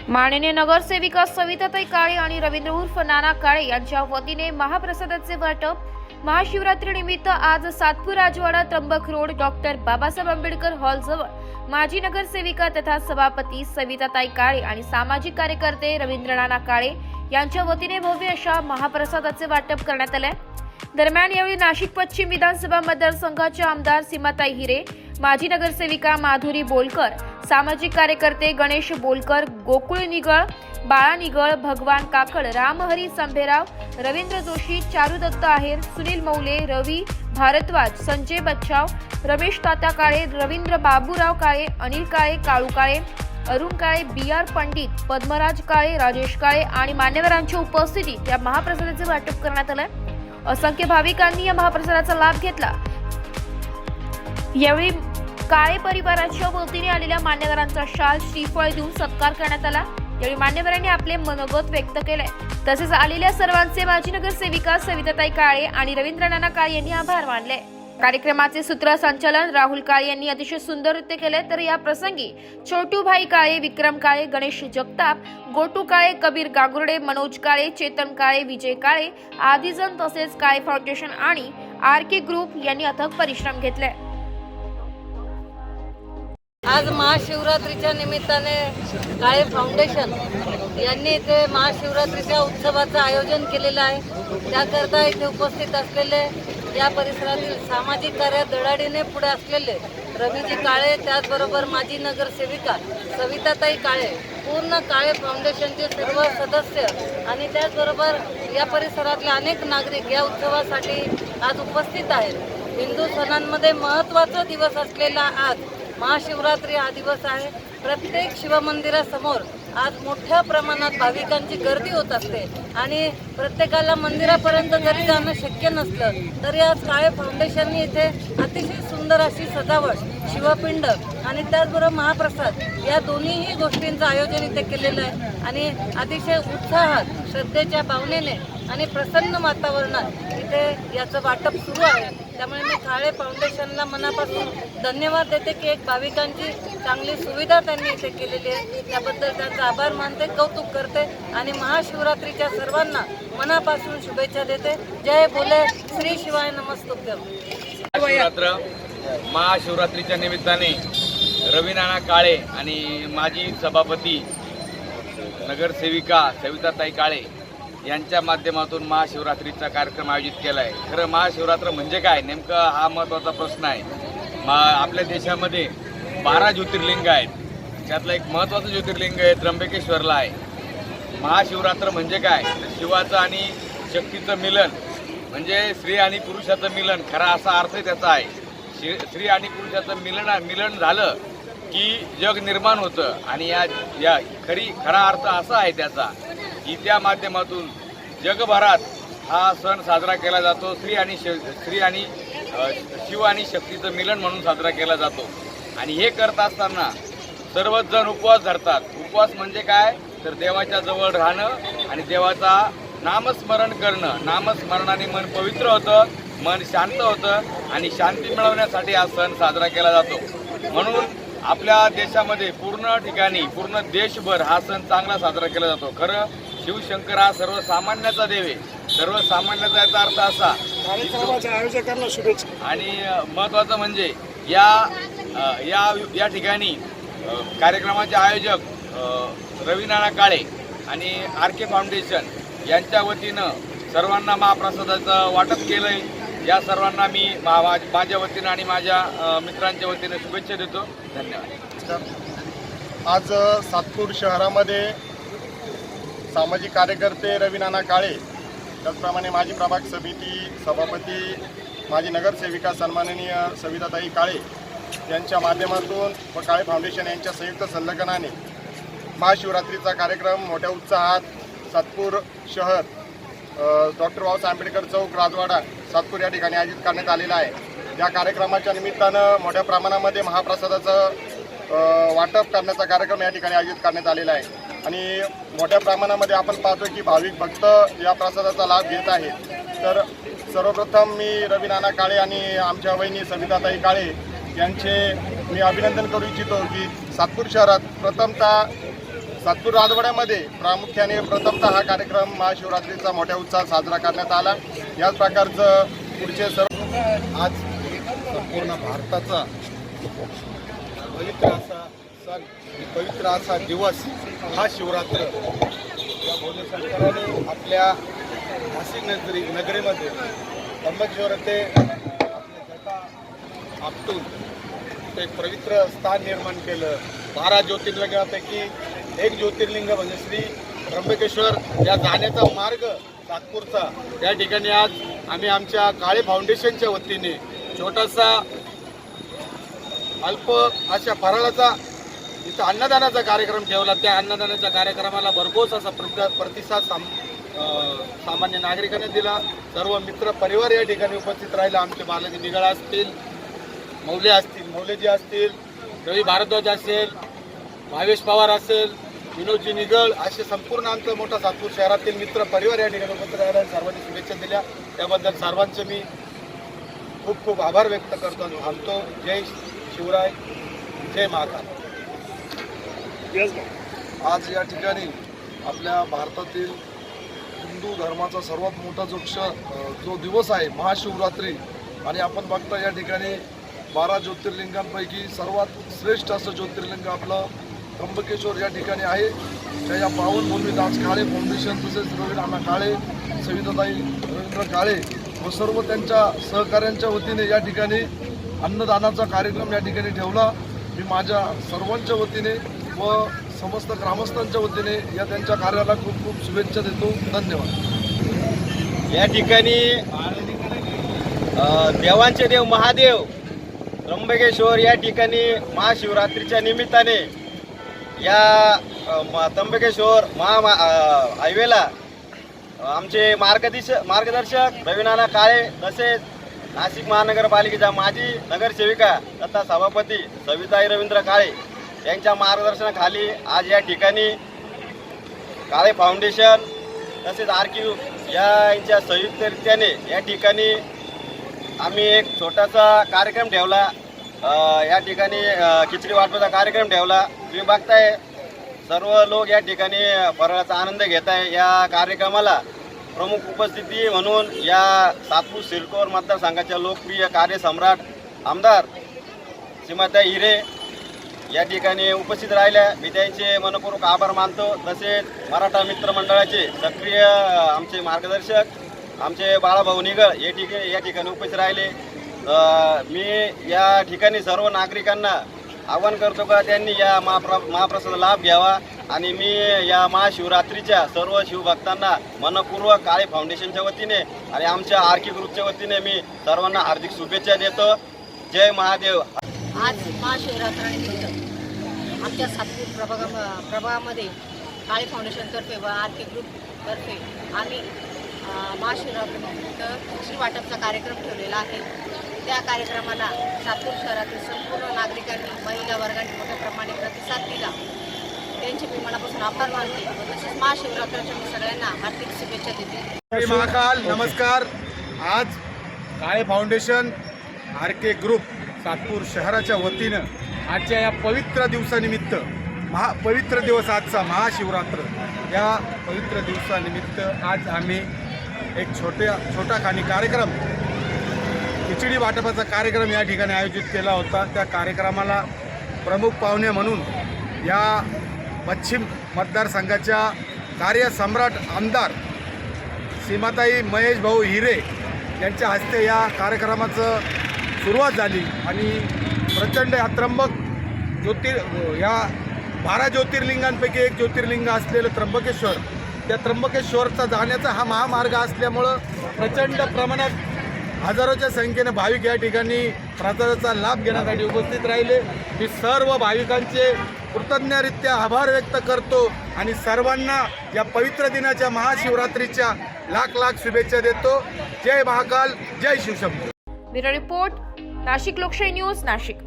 माननीय नगरसेविका सविताताई काळे आणि रवींद्र उर्फ नाना काळे यांच्या वतीने महाप्रसादाचे वाटप महाशिवरात्री निमित्त आज सातपूर राजवाडा Trimbak road doctor Babasaheb Ambedkar hall जवळ माजी नगरसेविका तथा सभापती सविताताई काळे आणि सामाजिक कार्यकर्ते रवींद्र नाना काळे यांच्या वतीने भव्य अशा महाप्रसादाचे वाटप करण्यात आले। दरम्यान यावेळी नाशिक पश्चिम विधानसभा मतदारसंघाचे आमदार सीमाताई हिरे, माजी नगरसेविका माधुरी बोलकर, सामाजिक कार्यकर्ते गणेश बोलकर, गोकुळ निगळ, बाळा निगळ, भगवान काकड, रामहरी संभेराव, रवींद्र जोशी, चारू दत्त आहेर, सुनील मौले, रवी भारद्वाज, संजय बच्चाव, रमेश तात्या काळे, रवींद्र बाबूराव काळे, अनिल काळे, काळू काळे, अरुण काळे, बी.आर. पंडित, पद्मराज काळे, राजेश काळे आणि मान्यवरांच्या उपस्थितीत या महाप्रसादाचे वाटप करण्यात आले। असंख्य भाविकांनी या महाप्रसादाचा लाभ घेतला। यावेळी काळे परिवाराच्या वतीने आलेल्या मान्यवरांचा शाल, श्रीफळ देऊन सत्कार करण्यात आला। यावेळी मान्यवरांनी आपले मनोगत व्यक्त केले। तसेच आलेल्या सर्वांचे माजी नगरसेविका सविताताई काळे आणि रवींद्र नाना काळे यांनी आभार मानले। कार्यक्रमाचे सूत्रसंचालन राहुल काळे यांनी अतिशय सुंदर नृत्य केले। तर या प्रसंगी छोटू भाई काळे, विक्रम काळे, गणेश जगताप, गोटू काळे, कबीर गागुर्डे, मनोज काळे, चेतन काळे, विजय काळे आदी जण तसेच काळे फाउंडेशन आणि आर.के. ग्रुप यांनी अथक परिश्रम घेतले। आज महाशिवरात्रीच्या निमित्ताने काळे फाउंडेशन यांनी इथे महाशिवरात्रीच्या उत्सवाचं आयोजन केलेलं आहे। त्याकरता इथे उपस्थित असलेले या परिसरातील सामाजिक कार्यात धडाडीने पुढे असलेले रवीजी काळे, त्याचबरोबर माजी नगरसेविका सविताताई काळे, पूर्ण काळे फाउंडेशनचे सर्व सदस्य आणि त्याचबरोबर या परिसरातले अनेक नागरिक या उत्सवासाठी आज उपस्थित आहेत। हिंदू सणांमध्ये महत्त्वाचा दिवस असलेला आज महाशिवरात्री हा दिवस आहे। प्रत्येक शिवमंदिरासमोर आज मोठ्या प्रमाणात भाविकांची गर्दी होत असते आणि प्रत्येकाला मंदिरापर्यंत जरी जाणं शक्य नसलं तरी आज काळे फाउंडेशनने इथे अतिशय सुंदर अशी सजावट, शिवपिंड आणि त्याचबरोबर महाप्रसाद या दोन्हीही गोष्टींचं आयोजन इथे केलेलं आहे आणि अतिशय उत्साहात, श्रद्धेच्या भावनेने आणि प्रसन्न वातावरणात इथे याचं वाटप सुरू आहे। त्यामुळे मी काळे फाउंडेशनला मनापासून धन्यवाद देते की एक भाविकांची चांगली सुविधा त्यांनी इथे केलेली आहे। त्याबद्दल त्यांचा आभार मानते, कौतुक करते आणि महाशिवरात्रीच्या सर्वांना मनापासून शुभेच्छा देते। जय बोले श्री शिवाय नमस्तुभ्यम। महाशिवरात्रीच्या निमित्ताने रवी नाना काळे आणि माजी सभापती नगरसेविका सविताताई काळे यांच्या माध्यमातून महाशिवरात्रीचा कार्यक्रम आयोजित केला आहे। खरं महाशिवरात्र म्हणजे काय, नेमकं हा महत्त्वाचा प्रश्न आहे। आपल्या देशामध्ये 12 ज्योतिर्लिंग आहेत, त्यातलं एक महत्त्वाचं ज्योतिर्लिंग आहे त्र्यंबकेश्वरला आहे। महाशिवरात्र म्हणजे काय, तर शिवाचं आणि शक्तीचं मिलन म्हणजे स्त्री आणि पुरुषाचं मिलन, खरा असा अर्थ त्याचा आहे। स्त्री आणि पुरुषाचं मिलन झालं की जग निर्माण होतं आणि या खरा अर्थ असा आहे त्याचा की त्या माध्यमातून जगभरात हा सण साजरा केला जातो। स्त्री आणि शिव आणि शक्तीचं मिलन म्हणून साजरा केला जातो आणि हे करत असताना सर्वच जण उपवास धरतात। उपवास म्हणजे काय, तर देवाच्या जवळ राहणं आणि देवाचा नामस्मरण करणं। नामस्मरणाने मन पवित्र होतं, मन शांत होतं आणि शांती मिळवण्यासाठी हा सण साजरा केला जातो। म्हणून आपल्या देशामध्ये पूर्ण ठिकाणी, पूर्ण देशभर हा सण चांगला साजरा केला जातो। खरं शिवशंकर हा सर्वसामान्याचा देव आहे। सर्वसामान्याचा याचा अर्थ असा आयोजकांना शुभेच्छा आणि महत्त्वाचं म्हणजे या ठिकाणी कार्यक्रमाचे आयोजक रवी नाना काळे आणि आर.के. फाउंडेशन यांच्या वतीनं सर्वांना महाप्रसादाचं वाटप केलं आहे। या सर्वांना मी माझ्या वतीनं आणि माझ्या मित्रांच्या वतीनं शुभेच्छा देतो। धन्यवाद। आज सातपूर शहरामध्ये सामाजिक कार्यकर्ते रवी नाना काळे, त्याचप्रमाणे माजी प्रभाग समिती सभापती, माजी नगरसेविका सन्माननीय सविताताई काळे यांच्या माध्यमातून व काळे फाउंडेशन यांच्या संयुक्त संलग्नाने महाशिवरात्रीचा कार्यक्रम मोठ्या उत्साहात सातपूर शहर, डॉक्टर बाबासाहेब आंबेडकर चौक, राजवाडा, सातपूर या ठिकाणी आयोजित करण्यात आलेला आहे। या कार्यक्रमाच्या निमित्तानं मोठ्या प्रमाणामध्ये महाप्रसादाचं वाटप करण्याचा कार्यक्रम या ठिकाणी आयोजित करण्यात आलेला आहे आणि मोठ्या प्रमाणामध्ये आपण पाहतो की भाविक भक्त या प्रसादाचा लाभ घेत आहेत। तर सर्वप्रथम मी रवी नाना काळे आणि आमच्या वहिनी सविताताई काळे यांचे मी अभिनंदन करू इच्छितो की सातपूर शहरात प्रथमतः सातपूर राजवाड्यामध्ये प्रामुख्याने प्रथमतः हा कार्यक्रम महाशिवरात्रीचा मोठ्या उत्साहात साजरा करण्यात आला। याच प्रकारचं पुढचे सर्व आज संपूर्ण भारताचा पवित्र असा सण, पवित्र असा दिवस हा शिवरात्र या भोले शंकराने आपल्या नाशिक नगरीमध्ये त्र्यंबकेश्वर ते आपल्या जटा आपटून एक पवित्र स्थान निर्माण केलं। 12 ज्योतिर्लिंगापैकी एक ज्योतिर्लिंग म्हणजे श्री त्र्यंबकेश्वर या जाण्याचा मार्ग सातपूरचा, या ठिकाणी आज आम्ही आमच्या काळे फाउंडेशनच्या वतीने छोटासा अल्प अशा फराळाचा इथं अन्नदानाचा कार्यक्रम ठेवला। त्या अन्नदानाच्या कार्यक्रमाला भरघोस असा प्रतिसाद सामान्य नागरिकांनी दिला। सर्व मित्र परिवार या ठिकाणी उपस्थित राहिला। आमचे बालाजी निगळा असतील, मौले असतील, मौलेजी असतील, रवी भारद्वाज असेल, भावेश पवार असेल, विनोदजी निगळ असे संपूर्ण आमचं मोठा सातपूर शहरातील मित्र परिवार या ठिकाणी उपस्थित राहिला। सर्वांनी शुभेच्छा दिल्या, त्याबद्दल सर्वांचे मी खूप खूप आभार व्यक्त करतो। थांबतो। जय शिवराय, जय महाकाल। आज या ठिकाणी आपल्या भारतातील हिंदू धर्माचा सर्वात मोठा जो दिवस आहे महाशिवरात्री, आणि आपण बघता या ठिकाणी 12 ज्योतिर्लिंगांपैकी सर्वात श्रेष्ठ असं ज्योतिर्लिंग आपलं त्र्यंबकेश्वर या ठिकाणी आहे। त्या पावनभूमीत आज काळे फाउंडेशन तसेच रवीनाना काळे, सविताताई रवींद्र काळे व सर्व त्यांच्या सहकाऱ्यांच्या वतीने या ठिकाणी अन्नदानाचा कार्यक्रम या ठिकाणी ठेवला। मी माझ्या सर्वांच्या वतीने व समस्त ग्रामस्थांच्या वतीने या त्यांच्या कार्याला खूप खूप शुभेच्छा देतो। धन्यवाद। या ठिकाणी देवांचे देव महादेव त्र्यंबकेश्वर या ठिकाणी महाशिवरात्रीच्या निमित्ताने या त्र्यंबकेश्वर हायवेला आमचे मार्गदर्शक रवीनाना काळे तसेच नाशिक महानगरपालिकेच्या माजी नगरसेविका तथा सभापती सविताई रवींद्र काळे यांच्या मार्गदर्शनाखाली आज या ठिकाणी काळे फाउंडेशन तसेच आरक्यू यांच्या संयुक्तरित्याने या ठिकाणी आम्ही एक छोटासा कार्यक्रम ठेवला। या ठिकाणी खिचडी वाटपाचा कार्यक्रम ठेवला। तुम्ही बघताय सर्व लोक या ठिकाणी फराळाचा आनंद घेत आहे। या कार्यक्रमाला प्रमुख उपस्थिती म्हणून या सातपूर सिल्कोर मतदारसंघाच्या लोकप्रिय कार्यसम्राट आमदार सीमाताई हिरे या ठिकाणी उपस्थित राहिल्या। मी त्यांचे मनपूर्वक आभार मानतो। तसेच मराठा मित्र मंडळाचे सक्रिय आमचे मार्गदर्शक आमचे बाळाभाऊ निगळ या ठिकाणी उपस्थित राहिले। मी या ठिकाणी सर्व नागरिकांना आवाहन करतो का त्यांनी या महाप्रसादाचा लाभ घ्यावा, आणि मी या महाशिवरात्रीच्या सर्व शिवभक्तांना मनपूर्वक काळे फाउंडेशनच्या वतीने आणि आमच्या आरके ग्रुपच्या वतीने मी सर्वांना हार्दिक शुभेच्छा देतो। जय महादेव। आज महाशिवरात्रीनिमित्त आमच्या सातपूर प्रभागामध्ये काळे फाउंडेशनतर्फे व आरके ग्रुपतर्फे आम्ही महाशिवरात्रीनिमित्त खिचडी वाटपचा कार्यक्रम ठेवलेला आहे। त्या कार्यक्रमाला सातपूर शहरातील संपूर्ण नागरिकांनी, महिला वर्गाने मोठ्या प्रमाणे प्रतिसाद दिला। त्यांचे मी मनापासून आभार मानते। तसेच महाशिवरात्रीच्या मी सगळ्यांना हार्दिक शुभेच्छा देते। जय महाकाल। नमस्कार। आज काळे फाउंडेशन आरके ग्रुप सातपूर शहराच्या वतीनं आजच्या या पवित्र दिवसानिमित्त पवित्र दिवस आजचा महाशिवरात्र, या पवित्र दिवसानिमित्त आज आम्ही एक छोटा खाणी कार्यक्रम, खिचडी वाटपाचा कार्यक्रम या ठिकाणी आयोजित केला होता। त्या कार्यक्रमाला प्रमुख पाहुणे म्हणून या पश्चिम मतदारसंघाच्या कार्यसम्राट आमदार सीमाताई महेश भाऊ हिरे यांच्या हस्ते या कार्यक्रमाचं सुरुवात झाली, आणि प्रचंड या 12 ज्योतिर्लिंगांपैकी एक ज्योतिर्लिंग असलेलं त्र्यंबकेश्वर, त्या त्र्यंबकेश्वरचा जाण्याचा हा महामार्ग असल्यामुळं प्रचंड प्रमाणात हजारोच्या संख्येने भाविक या ठिकाणी प्रसादाचा लाभ घेण्यासाठी उपस्थित राहिले। मी सर्व भाविकांचे कृतज्ञरित्या आभार व्यक्त करतो आणि सर्वांना या पवित्र दिनाच्या महाशिवरात्रीच्या लाख शुभेच्छा देतो। जय महाकाल, जय शिवशंभू। ब्युरो रिपोर्ट, नाशिक लोकशाही न्यूज, नाशिक।